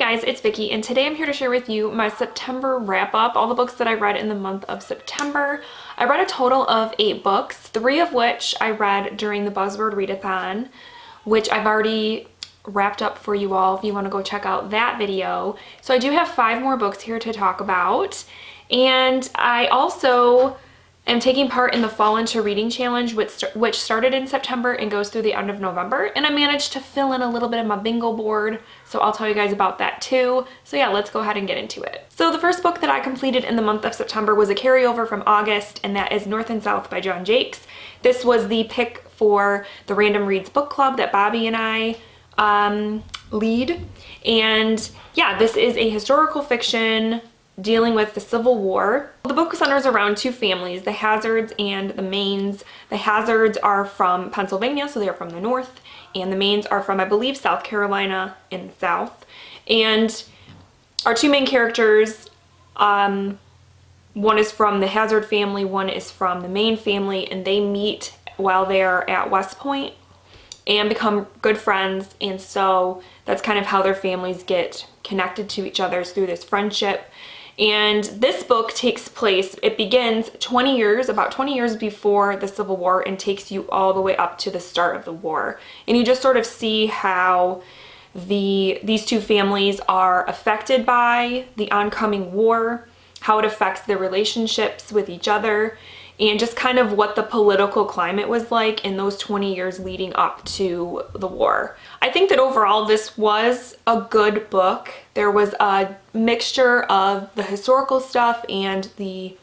guys, it's Vicky, and today I'm here to share with you my September wrap-up, all the books that I read in the month of September. I read a total of 8 books, 3 of which I read during the Buzzword Readathon, which I've already wrapped up for you all if you want to go check out that video. So I do have 5 more books here to talk about, and I also am taking part in the Fall Into Reading Challenge, which started in September and goes through the end of November, and I managed to fill in a little bit of my bingo board, so I'll tell you guys about that too. So yeah, let's go ahead and get into it. So the first book that I completed in the month of September was a carryover from August, and that is North and South by John Jakes. This was the pick for the Random Reads book club that Bobby and I lead, and yeah, this is a historical fiction dealing with the Civil War. The book centers around 2 families, the Hazards and the Maines. The Hazards are from Pennsylvania, so they're from the north, and the Maines are from, I believe, South Carolina in the south. And our 2 main characters, one is from the Hazard family, one is from the Maine family, and they meet while they're at West Point and become good friends, and so that's kind of how their families get connected to each other, through this friendship. And this book takes place, it begins about 20 years before the Civil War and takes you all the way up to the start of the war. And you just sort of see how these 2 families are affected by the oncoming war, how it affects their relationships with each other, and just kind of what the political climate was like in those 20 years leading up to the war. I think that overall this was a good book. There was a mixture of the historical stuff and the,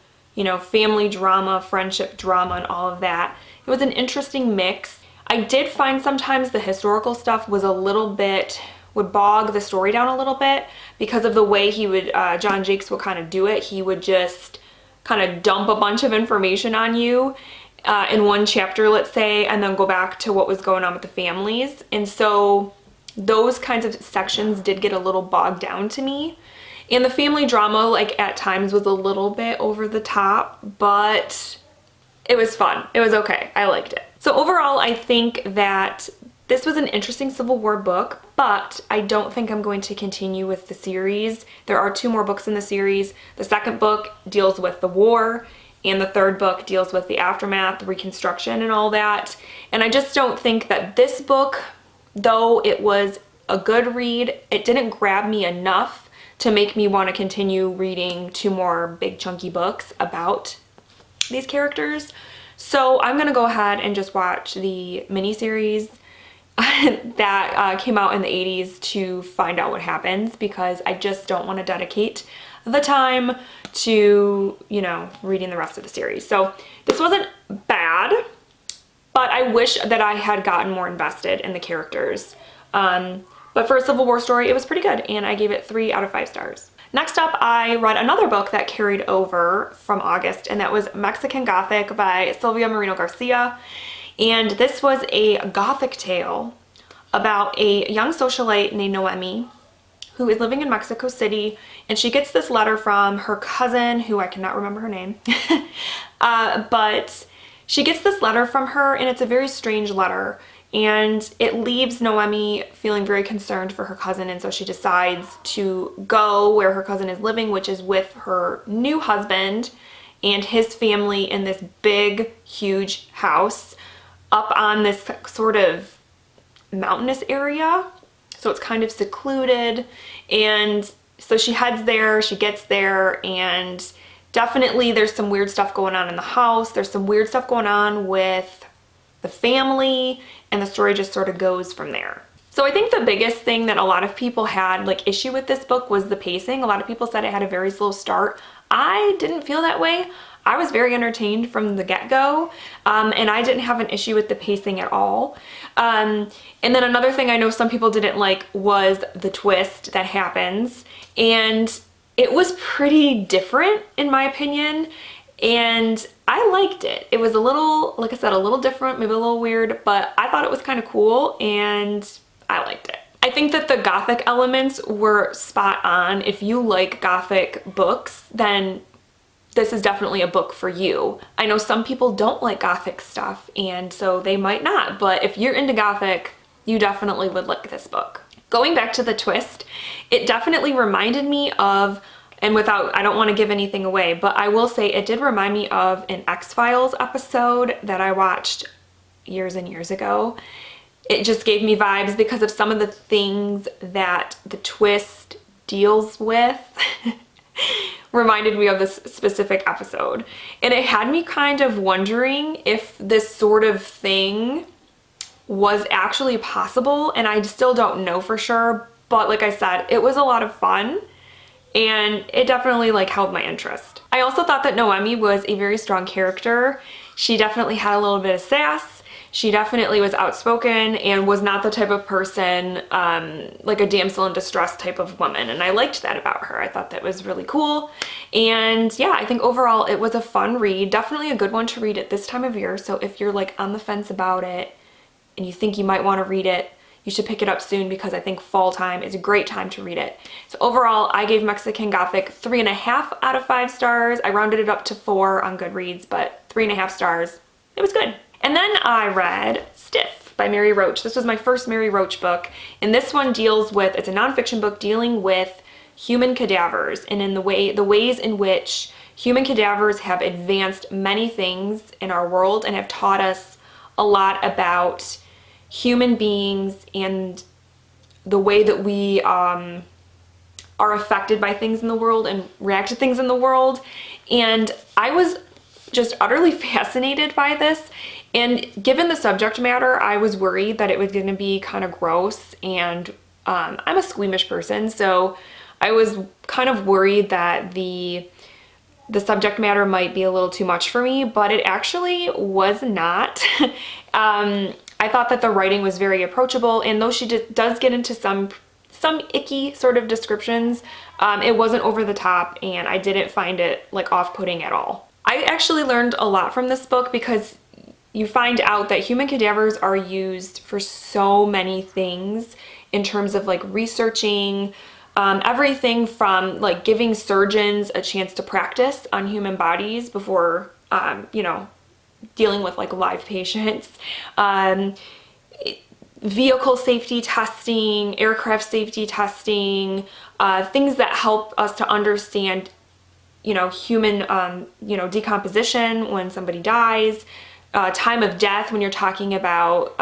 family drama, friendship drama, and all of that. It was an interesting mix. I did find sometimes the historical stuff was would bog the story down a little bit because of the way John Jakes would kind of do it. He would just kind of dump a bunch of information on you in one chapter, let's say, and then go back to what was going on with the families. And so those kinds of sections did get a little bogged down to me. And the family drama, at times, was a little bit over the top, but it was fun. It was okay. I liked it. So overall, I think that this was an interesting Civil War book, but I don't think I'm going to continue with the series. There are 2 more books in the series. The second book deals with the war, and the third book deals with the aftermath, the reconstruction, and all that. And I just don't think that this book, though it was a good read, it didn't grab me enough to make me want to continue reading 2 more big chunky books about these characters. So I'm going to go ahead and just watch the miniseries that came out in the 80s to find out what happens, because I just don't want to dedicate the time to, reading the rest of the series. So this wasn't bad, but I wish that I had gotten more invested in the characters. But for a Civil War story, it was pretty good, and I gave it 3 out of 5 stars. Next up, I read another book that carried over from August, and that was Mexican Gothic by Silvia Moreno Garcia. And this was a Gothic tale about a young socialite named Noemi who is living in Mexico City, and she gets this letter from her cousin, who I cannot remember her name, but she gets this letter from her, and it's a very strange letter, and it leaves Noemi feeling very concerned for her cousin, and so she decides to go where her cousin is living, which is with her new husband and his family in this big, huge house up on this sort of mountainous area. So it's kind of secluded, and so she heads there, she gets there, and definitely there's some weird stuff going on in the house. There's some weird stuff going on with the family, and the story just sort of goes from there. So I think the biggest thing that a lot of people had issue with this book was the pacing. A lot of people said it had a very slow start. I didn't feel that way. I was very entertained from the get-go, and I didn't have an issue with the pacing at all. And then another thing I know some people didn't like was the twist that happens, and it was pretty different in my opinion, and I liked it. It was a little, like I said, a little different, maybe a little weird, but I thought it was kind of cool, and I liked it. I think that the Gothic elements were spot on. If you like Gothic books, then this is definitely a book for you. I know some people don't like Gothic stuff, and so they might not, but if you're into Gothic, you definitely would like this book. Going back to the twist, it definitely reminded me of, and without, I don't want to give anything away, but I will say it did remind me of an X-Files episode that I watched years and years ago. It just gave me vibes because of some of the things that the twist deals with. Reminded me of this specific episode. And it had me kind of wondering if this sort of thing was actually possible, and I still don't know for sure, but like I said, it was a lot of fun and it definitely like held my interest. I also thought that Noemi was a very strong character. She definitely had a little bit of sass. She definitely was outspoken and was not the type of person, like a damsel in distress type of woman. And I liked that about her. I thought that was really cool. And yeah, I think overall it was a fun read. Definitely a good one to read at this time of year. So if you're like on the fence about it and you think you might want to read it, you should pick it up soon because I think fall time is a great time to read it. So overall, I gave Mexican Gothic 3.5 out of 5 stars. I rounded it up to 4 on Goodreads, but 3.5 stars. It was good. And then I read Stiff by Mary Roach. This was my first Mary Roach book, and this one deals with, it's a nonfiction book dealing with human cadavers and in the ways in which human cadavers have advanced many things in our world and have taught us a lot about human beings and the way that we are affected by things in the world and react to things in the world. And I was just utterly fascinated by this. And given the subject matter, I was worried that it was going to be kind of gross, and I'm a squeamish person, so I was kind of worried that the subject matter might be a little too much for me, but it actually was not. I thought that the writing was very approachable, and though she does get into some icky sort of descriptions, it wasn't over the top, and I didn't find it like off-putting at all. I actually learned a lot from this book because you find out that human cadavers are used for so many things in terms of like researching everything from like giving surgeons a chance to practice on human bodies before, you know, dealing with like live patients, vehicle safety testing, aircraft safety testing, things that help us to understand, you know, human, you know, decomposition when somebody dies, time of death when you're talking about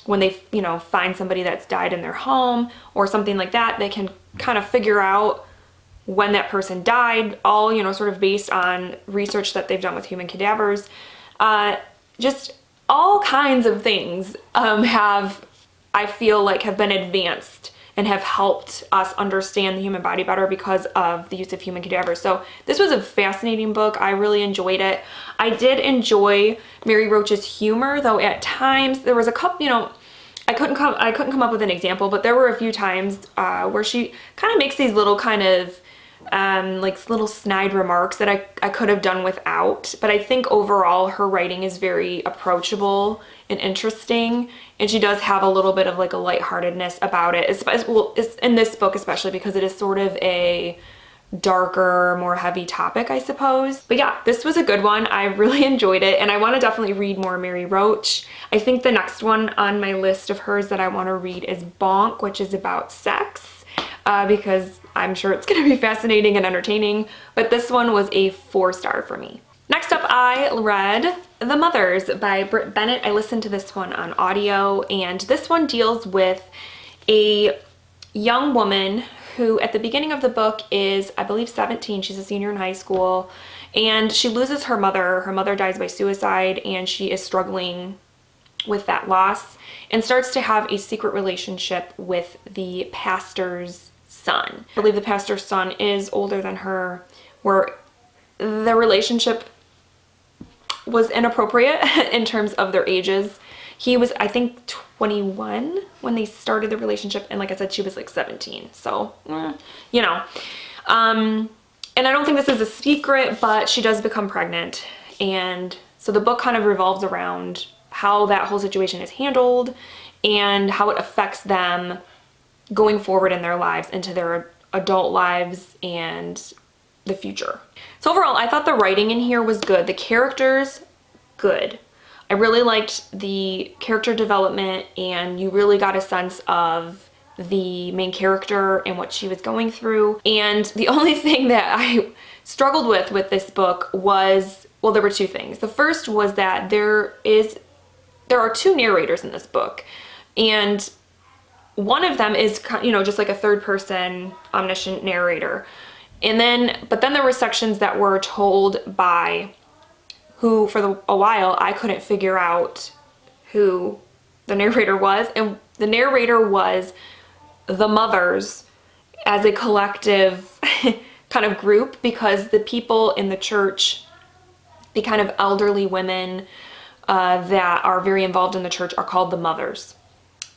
when they, you know, find somebody that's died in their home or something like that, they can kind of figure out when that person died, all, you know, sort of based on research that they've done with human cadavers. Just all kinds of things I feel like have been advanced and have helped us understand the human body better because of the use of human cadavers. So this was a fascinating book. I really enjoyed it. I did enjoy Mary Roach's humor, though at times there was a couple, you know, I couldn't come up with an example, but there were a few times where she kind of makes these little kind of like little snide remarks that I could have done without. But I think overall her writing is very approachable and interesting, and she does have a little bit of like a lightheartedness about it. It's in this book especially because it is sort of a darker, more heavy topic, I suppose. But yeah, this was a good one. I really enjoyed it, and I want to definitely read more Mary Roach. I think the next one on my list of hers that I want to read is Bonk, which is about sex, because I'm sure it's going to be fascinating and entertaining, but this one was a 4-star for me. Next up, I read The Mothers by Britt Bennett. I listened to this one on audio, and this one deals with a young woman who at the beginning of the book is, I believe, 17. She's a senior in high school, and she loses her mother. Her mother dies by suicide, and she is struggling with that loss and starts to have a secret relationship with the pastor's son. I believe the pastor's son is older than her, where the relationship was inappropriate in terms of their ages. He was, I think, 21 when they started the relationship, and like I said, she was like 17. So, you know. And I don't think this is a secret, but she does become pregnant. And so the book kind of revolves around how that whole situation is handled and how it affects them going forward in their lives, into their adult lives and the future. So overall, I thought the writing in here was good. The characters, good. I really liked the character development, and you really got a sense of the main character and what she was going through. And the only thing that I struggled with this book was, well, there were two things. The first was that there are two narrators in this book, and one of them is, you know, just like a third person omniscient narrator. But then there were sections that were told by who, for a while, I couldn't figure out who the narrator was. And the narrator was the mothers as a collective kind of group, because the people in the church, the kind of elderly women that are very involved in the church, are called the mothers.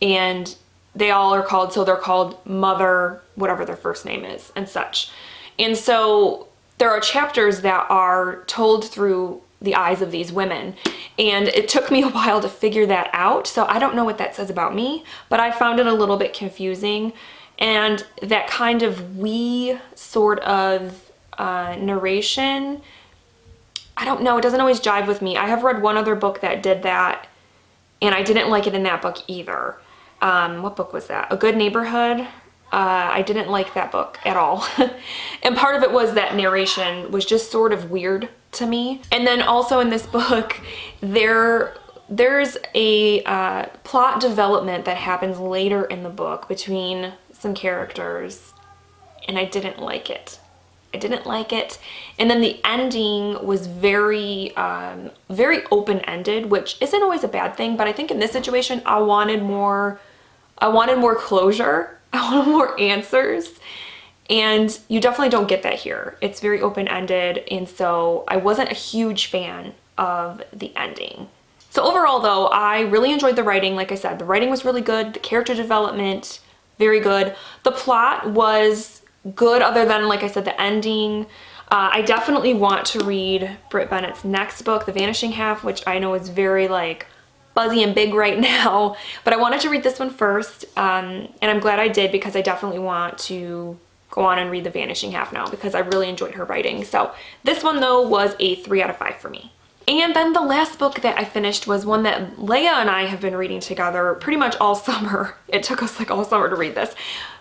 And they all are called, so they're called Mother, whatever their first name is, and such. And so there are chapters that are told through the eyes of these women. And it took me a while to figure that out. So I don't know what that says about me, but I found it a little bit confusing. And that kind of we sort of narration, I don't know, it doesn't always jive with me. I have read one other book that did that, and I didn't like it in that book either. What book was that? A Good Neighborhood. I didn't like that book at all. And part of it was that narration was just sort of weird to me. And then also in this book, there's a plot development that happens later in the book between some characters, and I didn't like it. I didn't like it. And then the ending was very, very open-ended, which isn't always a bad thing, but I think in this situation, I wanted more closure. I wanted more answers. And you definitely don't get that here. It's very open-ended, and so I wasn't a huge fan of the ending. So overall though, I really enjoyed the writing. Like I said, the writing was really good. The character development, very good. The plot was good, other than, like I said, the ending. I definitely want to read Britt Bennett's next book, The Vanishing Half, which I know is very like buzzy and big right now, but I wanted to read this one first, and I'm glad I did, because I definitely want to go on and read The Vanishing Half now, because I really enjoyed her writing. So this one though was a 3 out of 5 for me. And then the last book that I finished was one that Leia and I have been reading together pretty much all summer. It took us like all summer to read this.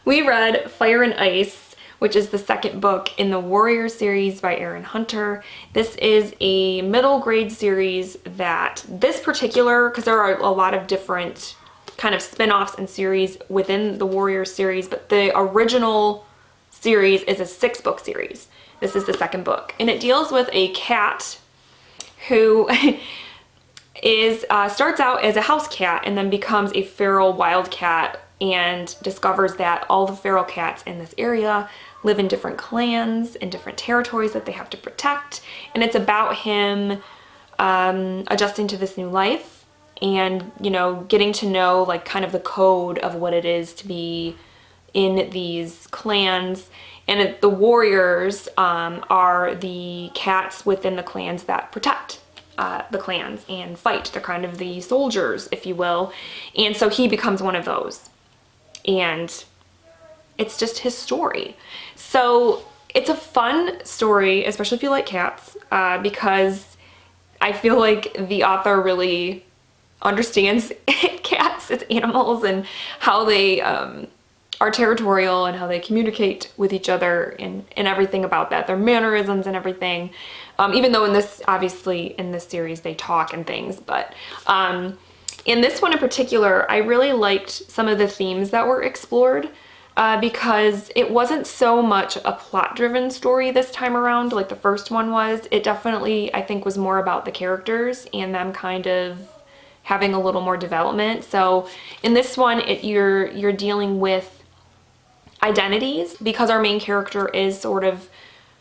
We read Fire and Ice, which is the second book in the Warrior series by Erin Hunter. This is a middle grade series that this particular, because there are a lot of different kind of spin-offs and series within the Warrior series, but the original series is a 6-book series. This is the second book, and it deals with a cat who starts out as a house cat and then becomes a feral wild cat, and discovers that all the feral cats in this area live in different clans and different territories that they have to protect. And it's about him adjusting to this new life, and, you know, getting to know like kind of the code of what it is to be in these clans. And the warriors are the cats within the clans that protect the clans and fight. They're kind of the soldiers, if you will. And so he becomes one of those. And it's just his story. So it's a fun story, especially if you like cats, because I feel like the author really understands cats as animals, and how they are territorial, and how they communicate with each other, and everything about that, their mannerisms and everything. Even though in this, obviously in this series, they talk and things, but in this one in particular, I really liked some of the themes that were explored, because it wasn't so much a plot-driven story this time around like the first one was. It definitely, I think, was more about the characters and them kind of having a little more development. So in this one, you're dealing with identities, because our main character is sort of,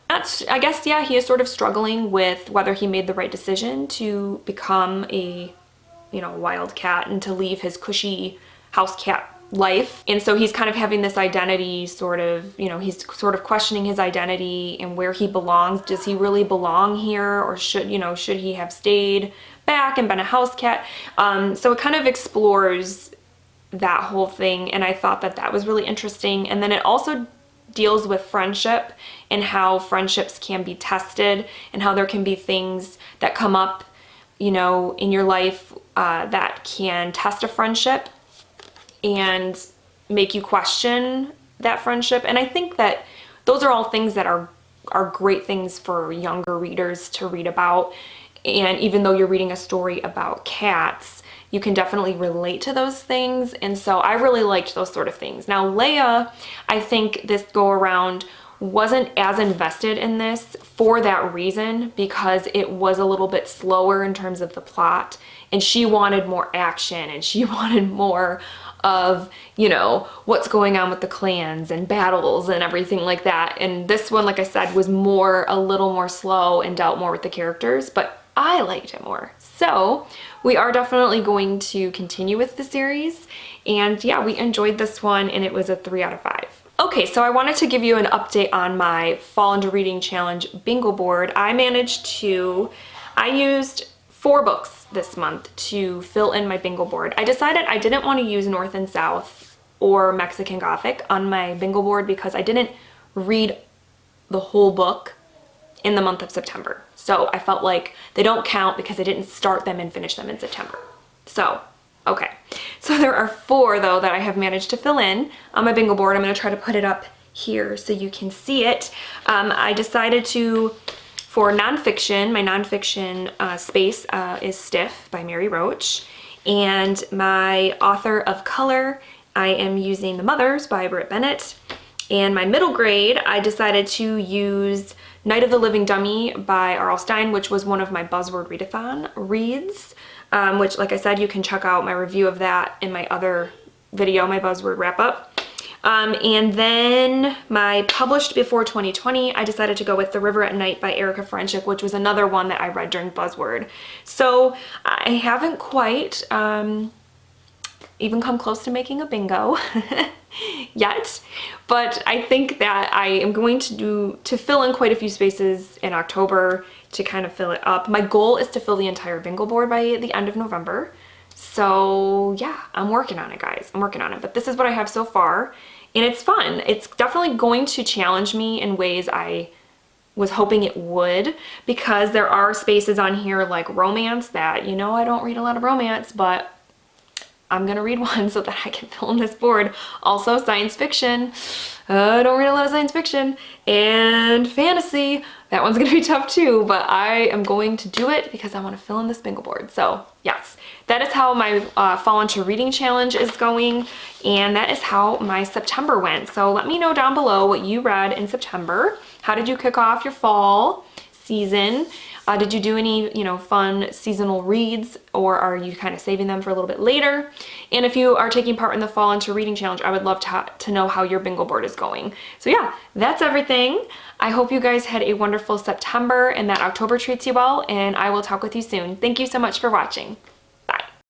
I guess, yeah, he is sort of struggling with whether he made the right decision to become a, you know, wild cat and to leave his cushy house cat life. And so he's kind of having this identity sort of, you know, he's sort of questioning his identity and where he belongs. Does he really belong here, or should he have stayed back and been a house cat? So it kind of explores that whole thing, and I thought that that was really interesting. And then it also deals with friendship and how friendships can be tested, and how there can be things that come up, you know, in your life that can test a friendship. And make you question that friendship. And I think that those are all things that are great things for younger readers to read about. And even though you're reading a story about cats, you can definitely relate to those things. And so I really liked those sort of things. Now, Leia, I think this go around wasn't as invested in this for that reason, because it was a little bit slower in terms of the plot, and she wanted more action, and she wanted more of, you know, what's going on with the clans and battles and everything like that. And this one, like I said, was a little more slow and dealt more with the characters, but I liked it more. So we are definitely going to continue with the series. And yeah, we enjoyed this one, and it was a 3 out of 5. Okay, so I wanted to give you an update on my Fall into Reading Challenge bingo board. I used 4 books this month to fill in my bingo board. I decided I didn't want to use North and South or Mexican Gothic on my bingo board because I didn't read the whole book in the month of September. So I felt like they don't count because I didn't start them and finish them in September. So, okay. So there are 4 though that I have managed to fill in on my bingo board. I'm going to try to put it up here so you can see it. I decided to, for nonfiction, my nonfiction space is Stiff by Mary Roach. And my author of color, I am using The Mothers by Britt Bennett. And my middle grade, I decided to use Night of the Living Dummy by R.L. Stine, which was one of my Buzzword Readathon reads, which, like I said, you can check out my review of that in my other video, my Buzzword wrap-up. And then my published before 2020, I decided to go with The River at Night by Erica Frenchik, which was another one that I read during Buzzword. So I haven't quite even come close to making a bingo yet, but I think that I am going to fill in quite a few spaces in October to kind of fill it up. My goal is to fill the entire bingo board by the end of November. So yeah, I'm working on it, guys. I'm working on it, but this is what I have so far, and it's fun. It's definitely going to challenge me in ways I was hoping it would, because there are spaces on here like romance that, you know, I don't read a lot of romance, but I'm gonna read one so that I can fill in this board. Also science fiction. I don't read a lot of science fiction. And fantasy. That one's gonna be tough too, but I am going to do it because I wanna fill in this bingo board. So yes, that is how my Fall into Reading Challenge is going, and that is how my September went. So let me know down below what you read in September. How did you kick off your fall season? Did you do any, you know, fun seasonal reads, or are you kind of saving them for a little bit later? And if you are taking part in the Fall into Reading Challenge, I would love to know how your bingo board is going. So yeah, that's everything. I hope you guys had a wonderful September and that October treats you well, and I will talk with you soon. Thank you so much for watching.